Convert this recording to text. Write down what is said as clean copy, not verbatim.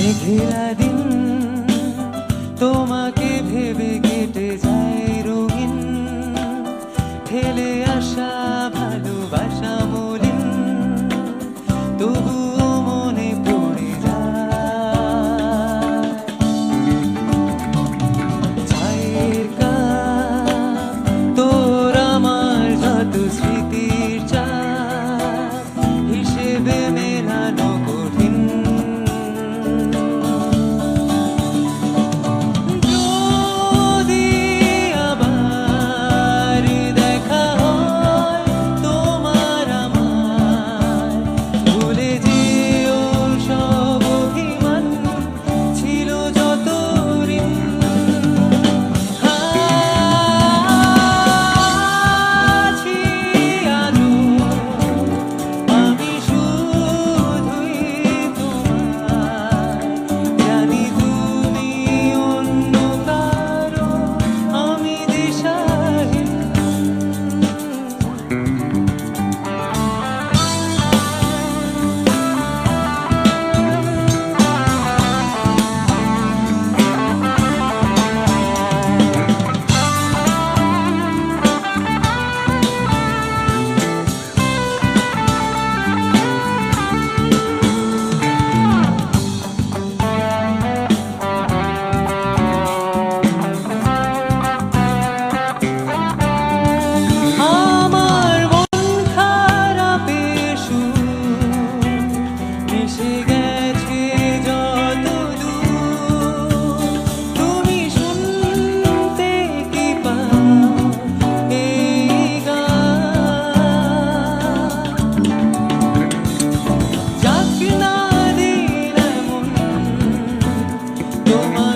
মেঘেলা দিন তোমাকে ভেবে কেটে যায় রঙিন, ঠেলে আসা ভালোবাসা মলিন, তবুও মনে পড়ে যায় ছায়ের কাপ তোর আমার যত স্মৃতির চাপ, হিসেবে মেলানো কঠিন। যদি আবার দেখা হয় তোমার আমার, ভুলে যেও সব অভিমান, ছিল যত ঋণ। আছি আজও আমি শুধুই তোমার, জানি তুমি অন্য কারো, আমি দিশাহীন। আমার মন খারাপের সুর মিশে গেছে যত দূর, তুমি শুনতে কি পাও এই গান? যাক না দিন এমন তোমার